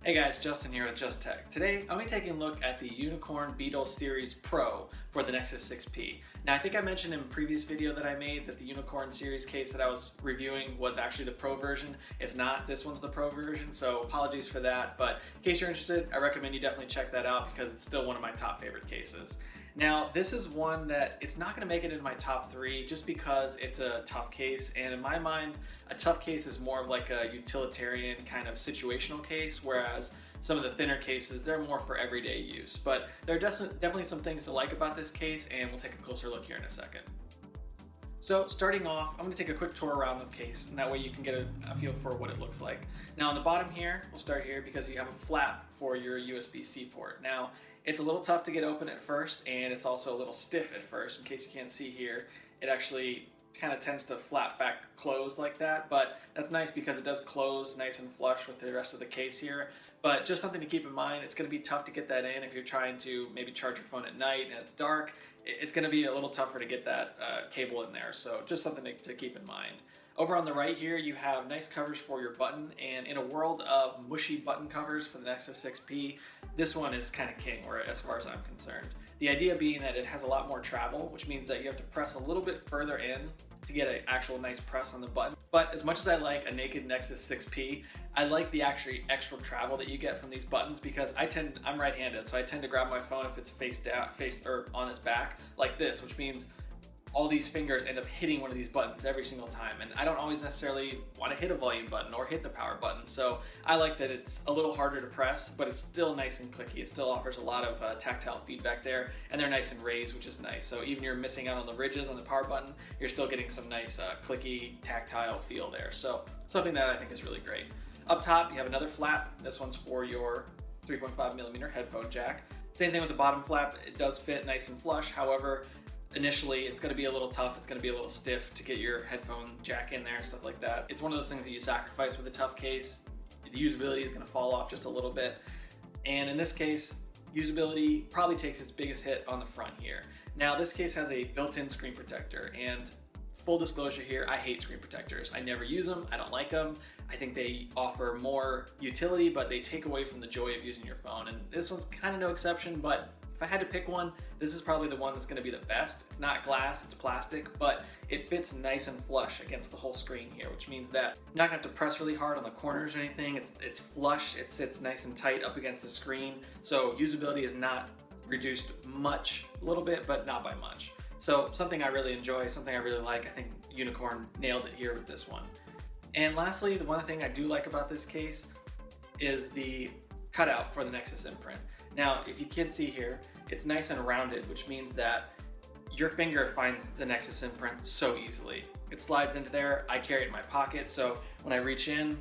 Hey guys, Justin here with Just Tech. Today, I'll be taking a look at the Unicorn Beetle Series Pro for the Nexus 6P. Now, I think I mentioned in a previous video that I made that the Unicorn Series case that I was reviewing was actually the Pro version. It's not. This one's the Pro version, so apologies for that. But in case you're interested, I recommend you definitely check that out because it's still one of my top favorite cases. Now, this is one that it's not going to make it into my top 3 just because it's a tough case, and in my mind, a tough case is more of like a utilitarian kind of situational case, whereas some of the thinner cases, they're more for everyday use. But there are definitely some things to like about this case, and we'll take a closer look here in a second. So starting off, I'm going to take a quick tour around the case, and that way you can get a feel for what it looks like. Now on the bottom here, we'll start here because you have a flap for your USB-C port. Now it's a little tough to get open at first, and it's also a little stiff at first. In case you can't see here, it actually kind of tends to flap back closed like that, but that's nice because it does close nice and flush with the rest of the case here. But just something to keep in mind, it's going to be tough to get that in if you're trying to maybe charge your phone at night and it's dark. It's going to be a little tougher to get that cable in there, so just something to keep in mind. Over on the right here, you have nice covers for your button, and in a world of mushy button covers for the Nexus 6P, this one is kind of king, as far as I'm concerned. The idea being that it has a lot more travel, which means that you have to press a little bit further in to get an actual nice press on the button. But as much as I like a naked Nexus 6P, I like the actually extra travel that you get from these buttons because I'm right-handed, so I tend to grab my phone if it's face or on its back like this, which means all these fingers end up hitting one of these buttons every single time, and I don't always necessarily want to hit a volume button or hit the power button, so I like that it's a little harder to press, but it's still nice and clicky. It still offers a lot of tactile feedback there, and they're nice and raised, which is nice. So even you're missing out on the ridges on the power button, you're still getting some nice clicky tactile feel there, so something that I think is really great. Up top, you have another flap. This one's for your 3.5mm headphone jack. Same thing with the bottom flap. It does fit nice and flush. However, initially it's going to be a little tough. It's going to be a little stiff to get your headphone jack in there and stuff like that. It's one of those things that you sacrifice with a tough case. The usability is going to fall off just a little bit. And in this case, usability probably takes its biggest hit on the front here. Now this case has a built-in screen protector, and full disclosure here, I hate screen protectors. I never use them. I don't like them. I think they offer more utility, but they take away from the joy of using your phone. And this one's kind of no exception, but if I had to pick one, this is probably the one that's going to be the best. It's not glass, it's plastic, but it fits nice and flush against the whole screen here, which means that you're not going to have to press really hard on the corners or anything. It's flush, it sits nice and tight up against the screen, so usability is not reduced much, a little bit, but not by much. So something I really enjoy, something I really like. I think Unicorn nailed it here with this one. And lastly, the one thing I do like about this case is the cutout for the Nexus imprint. Now, if you can see here, it's nice and rounded, which means that your finger finds the Nexus imprint so easily. It slides into there. I carry it in my pocket, so when I reach in,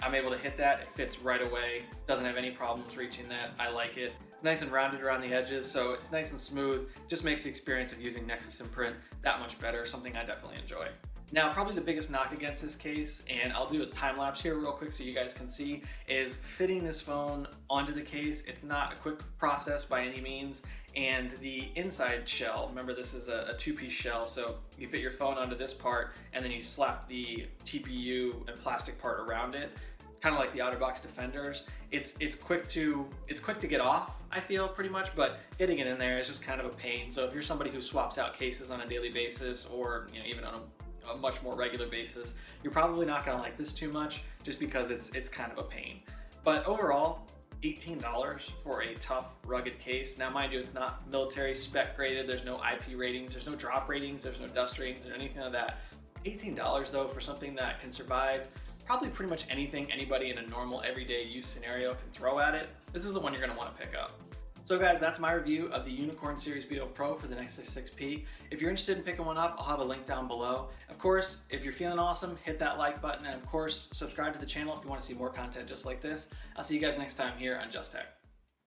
I'm able to hit that. It fits right away. Doesn't have any problems reaching that. I like it. It's nice and rounded around the edges, so it's nice and smooth. Just makes the experience of using Nexus imprint that much better, something I definitely enjoy. Now, probably the biggest knock against this case, and I'll do a time lapse here real quick so you guys can see, is fitting this phone onto the case. It's not a quick process by any means, and the inside shell, remember this is a two-piece shell, so you fit your phone onto this part, and then you slap the TPU and plastic part around it, kind of like the OtterBox Defenders. It's quick to get off, I feel, pretty much, but getting it in there is just kind of a pain. So if you're somebody who swaps out cases on a daily basis, or even on a much more regular basis, you're probably not going to like this too much just because it's kind of a pain. But overall, $18 for a tough, rugged case. Now mind you, it's not military spec graded, there's no IP ratings, there's no drop ratings, there's no dust ratings or anything like that. $18 though for something that can survive probably pretty much anything anybody in a normal everyday use scenario can throw at it, this is the one you're going to want to pick up. So guys, that's my review of the Unicorn Series Beetle Pro for the Nexus 6P. If you're interested in picking one up, I'll have a link down below. Of course, if you're feeling awesome, hit that like button, and of course, subscribe to the channel if you want to see more content just like this. I'll see you guys next time here on Just Tech.